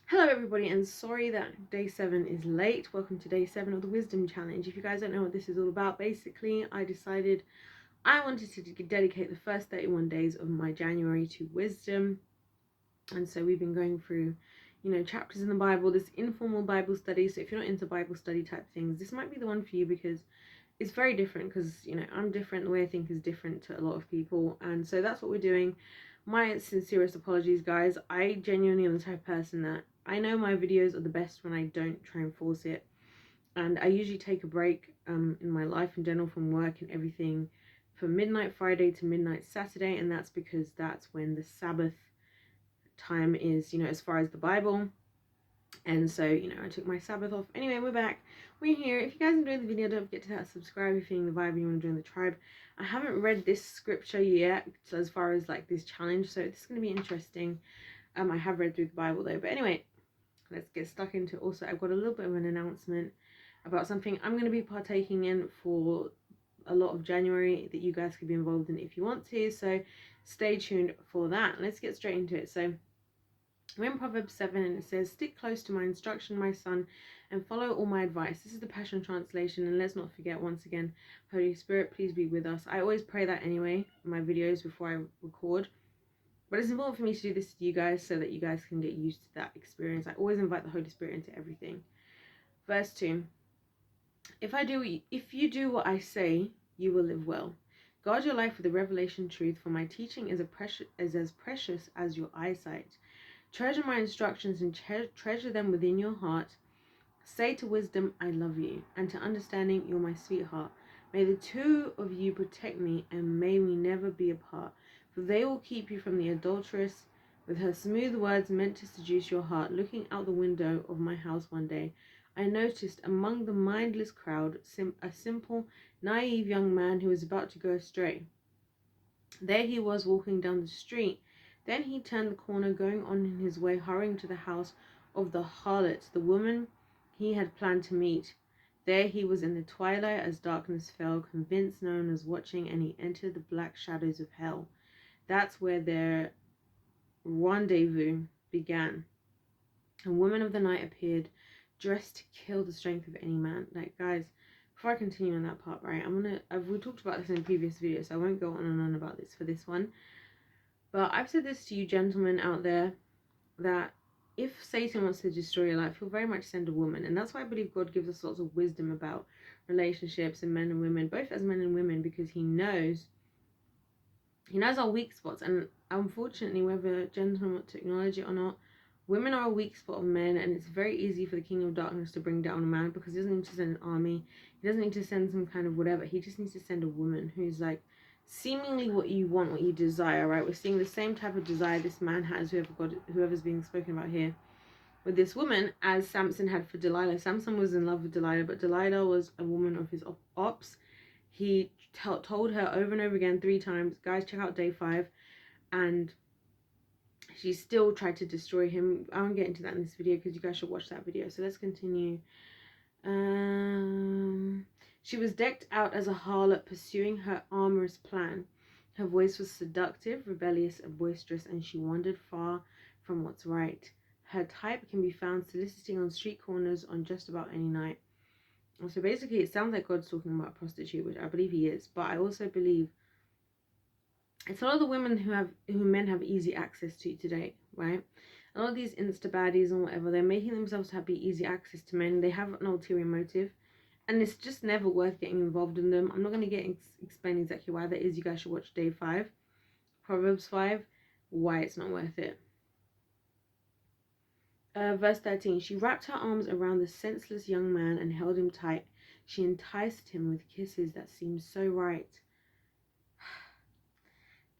Hello everybody, and sorry that day 7 is late. Welcome to day 7 of the Wisdom Challenge. If you guys don't know what this is all about, basically I decided I wanted to dedicate the first 31 days of my January to wisdom. And so we've been going through, chapters in the Bible, this informal Bible study. So if you're not into Bible study type things, this might be the one for you, because it's very different, because I'm different. The way I think is different to a lot of people, and so that's what we're doing. My sincerest apologies, guys. I genuinely am the type of person that I know my videos are the best when I don't try and force it, and I usually take a break in my life in general from work and everything from midnight Friday to midnight Saturday, and that's because that's when the Sabbath time is, as far as the Bible. And so, I took my Sabbath off. Anyway, we're back. We're here. If you guys enjoyed the video, don't forget to hit subscribe if you're feeling the vibe and you want to join the tribe. I haven't read this scripture yet as far as like this challenge, so this is going to be interesting. I have read through the Bible though. But anyway, let's get stuck into it. Also, I've got a little bit of an announcement about something I'm going to be partaking in for a lot of January that you guys could be involved in if you want to. So stay tuned for that. Let's get straight into it. So we're in Proverbs 7, and it says, "Stick close to my instruction, my son, and follow all my advice." This is the Passion Translation, and let's not forget, once again, Holy Spirit, please be with us. I always pray that anyway in my videos before I record, but it's important for me to do this to you guys so that you guys can get used to that experience. I always invite the Holy Spirit into everything. Verse 2, If you do what I say, you will live well. Guard your life with the revelation truth, for my teaching is as precious as your eyesight. Treasure my instructions and treasure them within your heart. Say to wisdom, I love you, and to understanding, you're my sweetheart. May the two of you protect me, and may we never be apart. For they will keep you from the adulteress, with her smooth words meant to seduce your heart. Looking out the window of my house one day, I noticed among the mindless crowd a simple, naive young man who was about to go astray. There he was, walking down the street. Then he turned the corner, going on in his way, hurrying to the house of the harlot, the woman he had planned to meet. There he was in the twilight as darkness fell, convinced no one was watching, and he entered the black shadows of hell. That's where their rendezvous began. A woman of the night appeared, dressed to kill the strength of any man. Like, guys, before I continue on that part, right, we talked about this in a previous video, so I won't go on and on about this for this one. But I've said this to you gentlemen out there, that if Satan wants to destroy your life, he'll very much send a woman. And that's why I believe God gives us lots of wisdom about relationships and men and women, both as men and women, because he knows our weak spots. And unfortunately, whether gentlemen want to acknowledge it or not, women are a weak spot of men, and it's very easy for the king of darkness to bring down a man, because he doesn't need to send an army, he doesn't need to send some kind of whatever, he just needs to send a woman who's like seemingly what you want, what you desire, right? We're seeing the same type of desire this man has, whoever's being spoken about here, with this woman, as Samson had for Delilah. Samson was in love with Delilah, but Delilah was a woman of his ops. He told her over and over again 3 times, guys, check out day 5, and she still tried to destroy him. I won't get into that in this video because you guys should watch that video. So let's continue. She was decked out as a harlot, pursuing her amorous plan. Her voice was seductive, rebellious, and boisterous, and she wandered far from what's right. Her type can be found soliciting on street corners on just about any night. So basically, it sounds like God's talking about a prostitute, which I believe he is, but I also believe it's a lot of the women who men have easy access to today, right? A lot of these insta baddies and whatever, they're making themselves have easy access to men. They have an ulterior motive, and it's just never worth getting involved in them. I'm not going to explain exactly why that is. You guys should watch day 5, Proverbs 5, why it's not worth it. Verse 13, she wrapped her arms around the senseless young man and held him tight. She enticed him with kisses that seemed so right.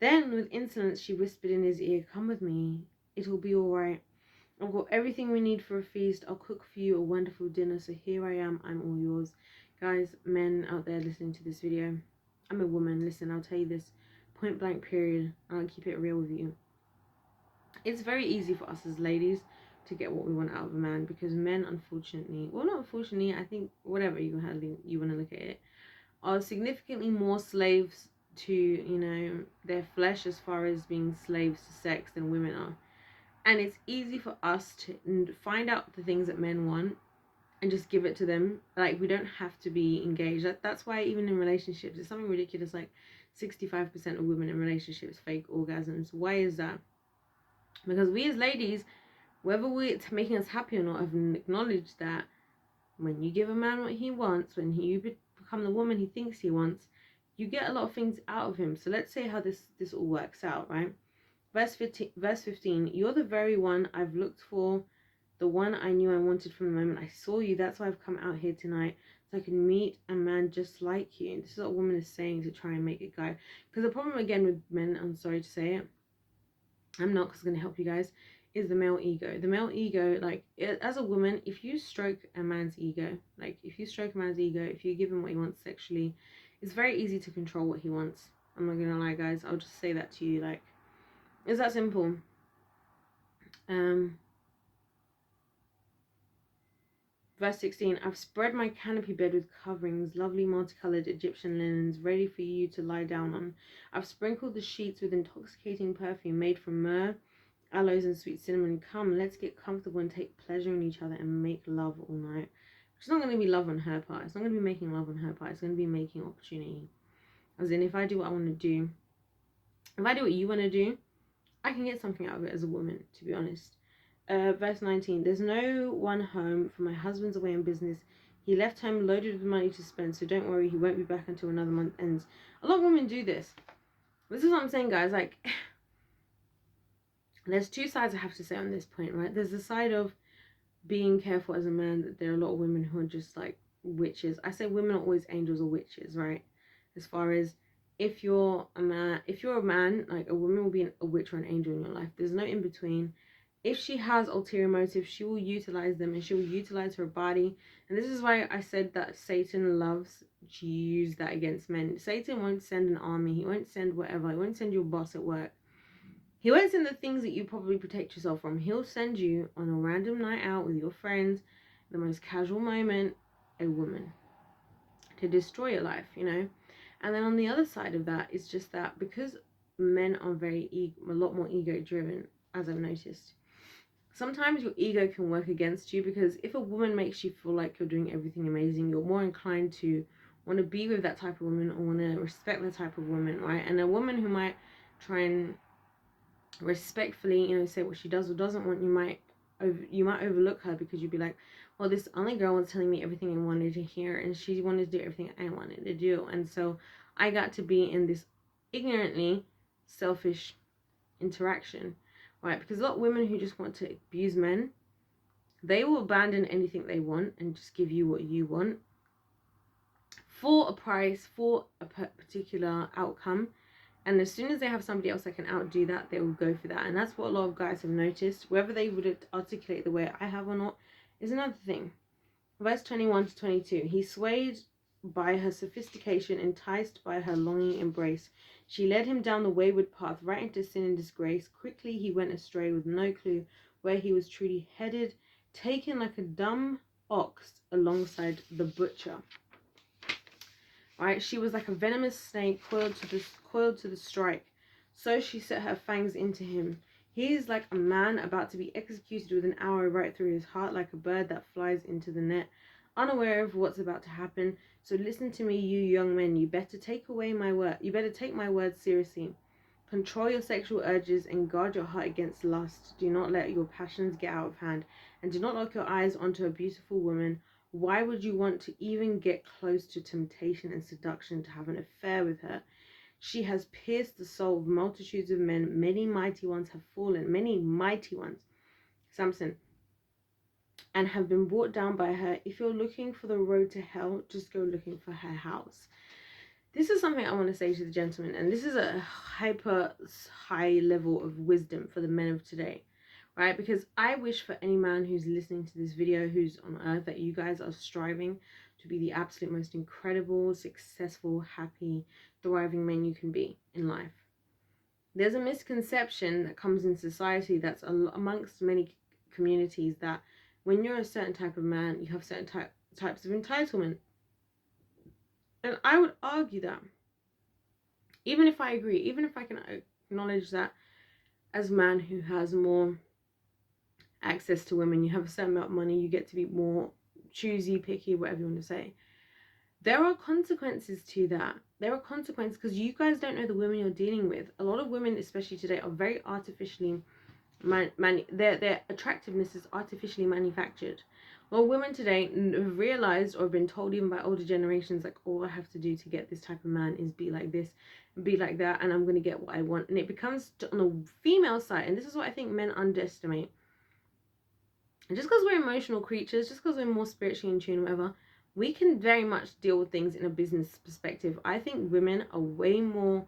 Then, with insolence, she whispered in his ear, "Come with me. It'll be all right. I've got everything we need for a feast. I'll cook for you a wonderful dinner. So here I am. I'm all yours." Guys, men out there listening to this video, I'm a woman. Listen, I'll tell you this point blank period. I'll keep it real with you. It's very easy for us as ladies to get what we want out of a man, because men, unfortunately, well, not unfortunately, I think whatever you want to look at it, are significantly more slaves to, their flesh as far as being slaves to sex than women are. And it's easy for us to find out the things that men want and just give it to them. Like, we don't have to be engaged. That's why even in relationships, it's something ridiculous, like 65% of women in relationships fake orgasms. Why is that? Because we as ladies, whether it's making us happy or not, have acknowledged that when you give a man what he wants, when you become the woman he thinks he wants, you get a lot of things out of him. So let's say how this all works out, right? Verse 15, you're the very one I've looked for, the one I knew I wanted from the moment I saw you. That's why I've come out here tonight, so I can meet a man just like you. And this is what a woman is saying to try and make a guy. Because the problem again with men, I'm sorry to say it, I'm not, because it's going to help you guys, is the male ego. The male ego, like, as a woman, if you stroke a man's ego, if you give him what he wants sexually, it's very easy to control what he wants. I'm not going to lie, guys. I'll just say that to you. Like, it's that simple. Verse 16, I've spread my canopy bed with coverings, lovely multicolored Egyptian linens, ready for you to lie down on. I've sprinkled the sheets with intoxicating perfume made from myrrh, aloes, and sweet cinnamon. Come, let's get comfortable and take pleasure in each other and make love all night. It's not going to be love on her part. It's not going to be making love on her part. It's going to be making opportunity. As in, if I do what I want to do, if I do what you want to do, I can get something out of it as a woman, to be honest. Verse 19, there's no one home, for my husband's away on business. He left home loaded with money to spend, so don't worry, he won't be back until another month ends. A lot of women do this. This is what I'm saying, guys. Like, there's two sides I have to say on this point, right? There's the side of being careful as a man, that there are a lot of women who are just like witches. I say women are always angels or witches, right? As far as if you're a man, like, a woman will be a witch or an angel in your life. There's no in between. If she has ulterior motives, she will utilize them, and she will utilize her body. And this is why I said that Satan loves to use that against men. Satan won't send an army. He won't send whatever. He won't send your boss at work. He won't send the things that you probably protect yourself from. He'll send you on a random night out with your friends, the most casual moment, a woman, to destroy your life, you know. And then on the other side of that is just that because men are a lot more ego driven, as I've noticed, sometimes your ego can work against you, because if a woman makes you feel like you're doing everything amazing, you're more inclined to want to be with that type of woman, or want to respect that type of woman, right? And a woman who might try and respectfully, you know, say what she does or doesn't want, you might overlook her, because you'd be like, well, this other girl was telling me everything I wanted to hear, and she wanted to do everything I wanted to do, and so I got to be in this ignorantly selfish interaction, right? Because a lot of women who just want to abuse men, they will abandon anything they want and just give you what you want for a price, for a particular outcome. And as soon as they have somebody else that can outdo that, they will go for that. And that's what a lot of guys have noticed. Whether they would articulate the way I have or not is another thing. Verse 21 to 22. He swayed by her sophistication, enticed by her longing embrace. She led him down the wayward path, right into sin and disgrace. Quickly he went astray with no clue where he was truly headed, taken like a dumb ox alongside the butcher. Right? She was like a venomous snake coiled to the strike. So she set her fangs into him. He is like a man about to be executed with an arrow right through his heart, like a bird that flies into the net, unaware of what's about to happen. So listen to me, you young men. You better take my words seriously. Control your sexual urges and guard your heart against lust. Do not let your passions get out of hand, and do not lock your eyes onto a beautiful woman. Why would you want to even get close to temptation and seduction to have an affair with her? She has pierced the soul of multitudes of men. Many mighty ones have fallen. Many mighty ones, Samson, and have been brought down by her. If you're looking for the road to hell, just go looking for her house. This is something I want to say to the gentlemen, and this is a hyper high level of wisdom for the men of today, right? Because I wish for any man who's listening to this video, who's on earth, that you guys are striving to be the absolute most incredible, successful, happy, thriving men you can be in life. There's a misconception that comes in society, that's amongst many communities, that when you're a certain type of man, you have certain types of entitlement. And I would argue that, even if I agree, even if I can acknowledge that as a man who has more access to women, you have a certain amount of money, you get to be more choosy, picky, whatever you want to say. There are consequences to that. There are consequences because you guys don't know the women you're dealing with. A lot of women, especially today, are very artificially their attractiveness is artificially manufactured. Well, women today have realized or been told even by older generations, like, all I have to do to get this type of man is be like this, be like that, and I'm going to get what I want. And it becomes on the female side, and this is what I think men underestimate. And just because we're emotional creatures, just because we're more spiritually in tune, whatever, we can very much deal with things in a business perspective. I think women are way more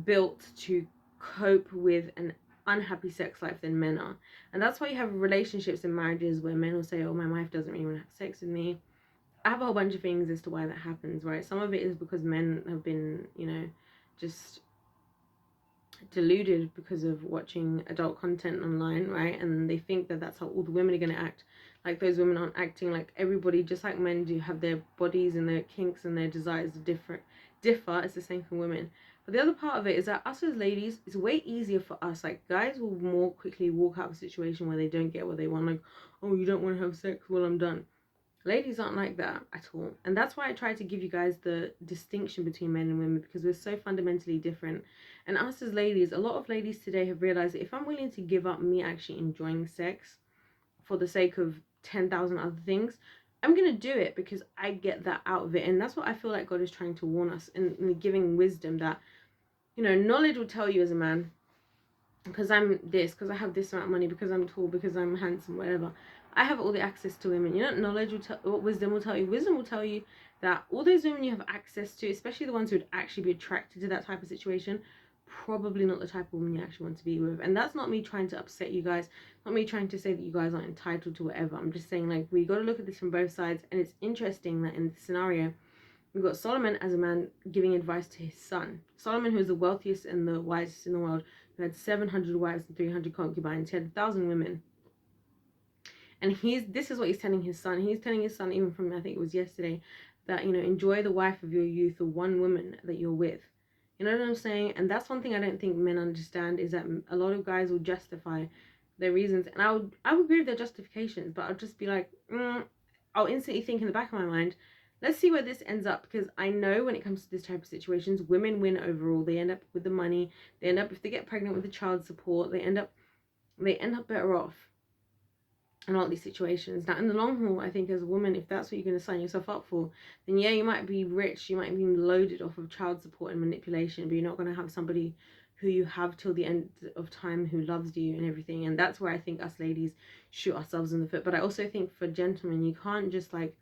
built to cope with an unhappy sex life than men are. And that's why you have relationships and marriages where men will say, oh, my wife doesn't really want to have sex with me. I have a whole bunch of things as to why that happens, right? Some of it is because men have been, just deluded because of watching adult content online, right? And they think that that's how all the women are going to act. Like, those women aren't acting like everybody, just like men do have their bodies and their kinks and their desires differ. It's the same for women. But the other part of it is that us as ladies, it's way easier for us. Like, guys will more quickly walk out of a situation where they don't get what they want. Like, oh, you don't want to have sex? Well, I'm done. Ladies aren't like that at all. And that's why I try to give you guys the distinction between men and women, because we're so fundamentally different. And us as ladies, a lot of ladies today have realized that if I'm willing to give up me actually enjoying sex for the sake of 10,000 other things, I'm going to do it because I get that out of it. And that's what I feel like God is trying to warn us and giving wisdom that, knowledge will tell you as a man, because I'm this, because I have this amount of money, because I'm tall, because I'm handsome, whatever. I have all the access to women. Knowledge will tell, what wisdom will tell you. Wisdom will tell you that all those women you have access to, especially the ones who would actually be attracted to that type of situation, probably not the type of woman you actually want to be with. And that's not me trying to upset you guys, not me trying to say that you guys aren't entitled to whatever. I'm just saying, like, we got to look at this from both sides. And it's interesting that in this scenario, we've got Solomon as a man giving advice to his son. Solomon, who is the wealthiest and the wisest in the world, who had 700 wives and 300 concubines. He had 1,000 women. And this is what he's telling his son. He's telling his son, even from, I think it was yesterday, that, enjoy the wife of your youth, the one woman that you're with. You know what I'm saying? And that's one thing I don't think men understand, is that a lot of guys will justify their reasons. And I would agree with their justifications, but I'll just be like, I'll instantly think in the back of my mind, let's see where this ends up, because I know when it comes to this type of situations, women win overall. They end up with the money. They end up, if they get pregnant with the child support, they end up better off in all these situations. Now, in the long haul, I think as a woman, if that's what you're going to sign yourself up for, then yeah, you might be rich, you might be loaded off of child support and manipulation, but you're not going to have somebody who you have till the end of time who loves you and everything. And that's where I think us ladies shoot ourselves in the foot. But I also think for gentlemen, you can't just like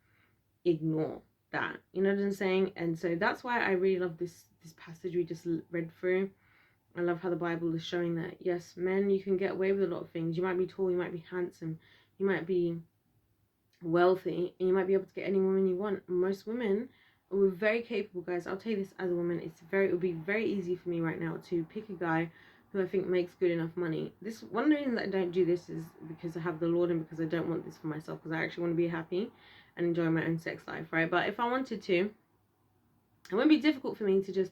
ignore that, you know what I'm saying? And so that's why I really love this passage we just read through. I love how the Bible is showing that, yes, men, you can get away with a lot of things. You might be tall, you might be handsome, you might be wealthy, and you might be able to get any woman you want. Most women are very capable, guys. I'll tell you this as a woman, it would be very easy for me right now to pick a guy who I think makes good enough money. This, one of the reasons I don't do this is because I have the Lord, and because I don't want this for myself, because I actually want to be happy and enjoy my own sex life, right? But if I wanted to, it wouldn't be difficult for me to just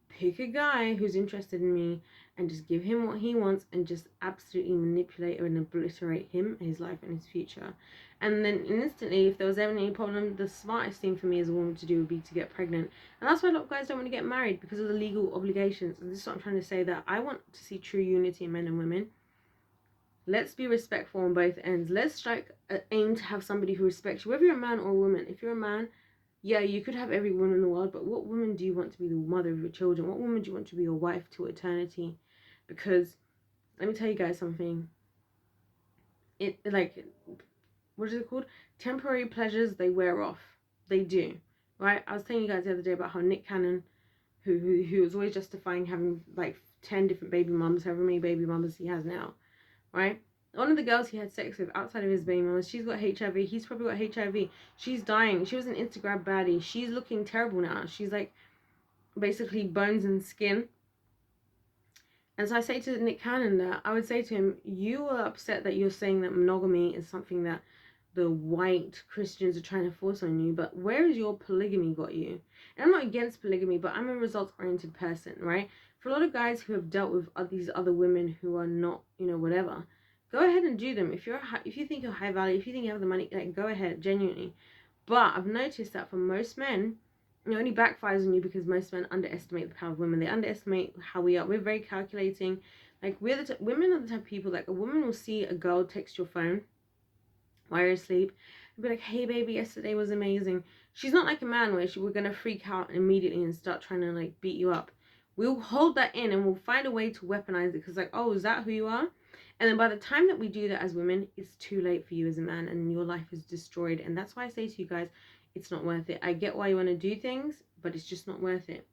pick a guy who's interested in me and just give him what he wants and just absolutely manipulate and obliterate him, his life, and his future. And then instantly, if there was ever any problem, the smartest thing for me as a woman to do would be to get pregnant. And that's why a lot of guys don't want to get married, because of the legal obligations. And this is what I'm trying to say, that I want to see true unity in men and women. Let's be respectful on both ends. Let's aim to have somebody who respects you, whether you're a man or a woman. If you're a man, yeah, you could have every woman in the world, but what woman do you want to be the mother of your children? What woman do you want to be your wife to eternity? Because let me tell you guys something. What is it called? Temporary pleasures, they wear off. They do, right? I was telling you guys the other day about how Nick Cannon, who was always justifying having like 10 different baby mums, however many baby mamas he has now, right? One of the girls he had sex with outside of his baby mama, she's got HIV. He's probably got HIV. She's dying. She was an Instagram baddie. She's looking terrible now. She's like basically bones and skin. And so I say to Nick Cannon that I would say to him, you are upset that you're saying that monogamy is something that the white Christians are trying to force on you, but where has your polygamy got you? And I'm not against polygamy, but I'm a results-oriented person, right? For a lot of guys who have dealt with these other women who are not, whatever, go ahead and do them. If you think you're high value, if you think you have the money, like, go ahead, genuinely. But I've noticed that for most men, it only backfires on you because most men underestimate the power of women. They underestimate how we are. We're very calculating. Like, women are the type of people, like, a woman will see a girl text your phone while you're asleep and be like, hey baby, yesterday was amazing. She's not like a man where we're gonna freak out immediately and start trying to, like, beat you up. We'll hold that in and we'll find a way to weaponize it, because, like, oh, is that who you are? And then by the time that we do that as women, it's too late for you as a man and your life is destroyed. And that's why I say to you guys, it's not worth it. I get why you want to do things, but it's just not worth it.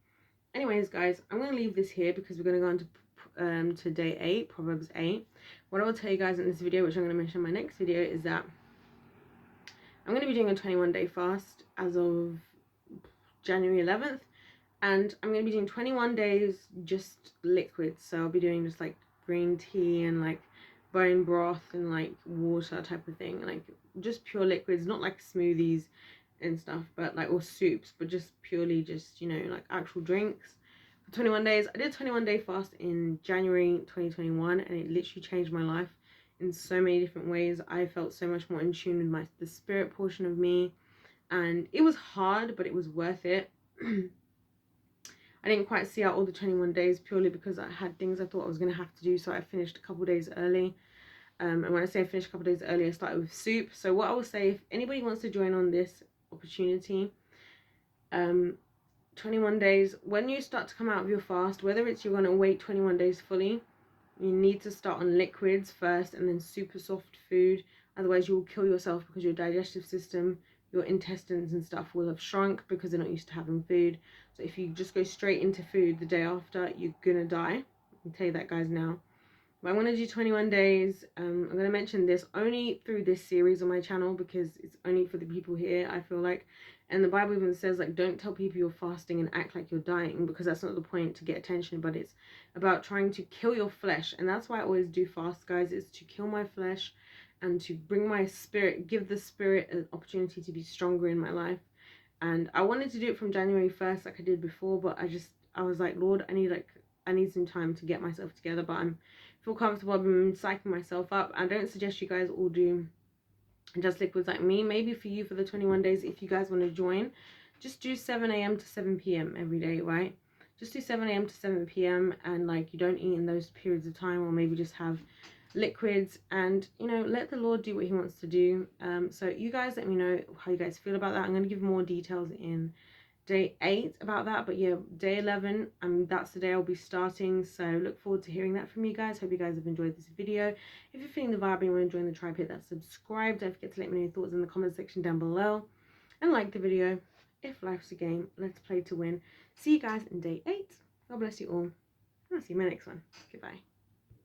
Anyways, guys, I'm going to leave this here because we're going to go on to day 8, Proverbs 8. What I will tell you guys in this video, which I'm going to mention in my next video, is that I'm going to be doing a 21-day fast as of January 11th. And I'm going to be doing 21 days just liquids. So I'll be doing just, like, green tea and, like, bone broth and, like, water type of thing. Like, just pure liquids, not like smoothies and stuff, but, like, or soups, but just purely just, you know, like, actual drinks for 21 days. I did a 21-day fast in January 2021, and it literally changed my life in so many different ways. I felt so much more in tune with the spirit portion of me, and it was hard, but it was worth it. I didn't quite see out all the 21 days purely because I had things I thought I was going to have to do, so I finished a couple days early. And when I say I finished a couple days early, I started with soup. So what I will say, if anybody wants to join on this opportunity, 21 days, when you start to come out of your fast, whether it's you're going to wait 21 days fully, you need to start on liquids first and then super soft food. Otherwise you will kill yourself, because your digestive system, your intestines and stuff will have shrunk because they're not used to having food. So if you just go straight into food the day after, you're gonna die. I can tell you that, guys, now. But I'm gonna do 21 days. I'm gonna mention this only through this series on my channel because it's only for the people here, I feel like. And the Bible even says, like, don't tell people you're fasting and act like you're dying, because that's not the point, to get attention, but it's about trying to kill your flesh. And that's why I always do fast, guys, is to kill my flesh and to bring my spirit, give the spirit an opportunity to be stronger in my life. And I wanted to do it from January 1st like I did before, but I was like, Lord, I need some time to get myself together. But I feel comfortable. I've been psyching myself up. I don't suggest you guys all do just liquids like me. Maybe for you, for the 21 days, if you guys want to join, just do 7 a.m. to 7 p.m. every day, right? Just do 7 a.m. to 7 p.m. and, like, you don't eat in those periods of time, or maybe just have liquids, and, you know, let the Lord do what he wants to do. So you guys let me know how you guys feel about that. I'm going to give more details in day 8 about that, but yeah, day 11, that's the day I'll be starting. So look forward to hearing that from you guys. Hope you guys have enjoyed this video. If you're feeling the vibe and you want to join the tribe, hit that subscribe. Don't forget to let me know your thoughts in the comment section down below, and like the video. If life's a game, let's play to win. See you guys in day 8. God bless you all. I'll see you in my next one. Goodbye.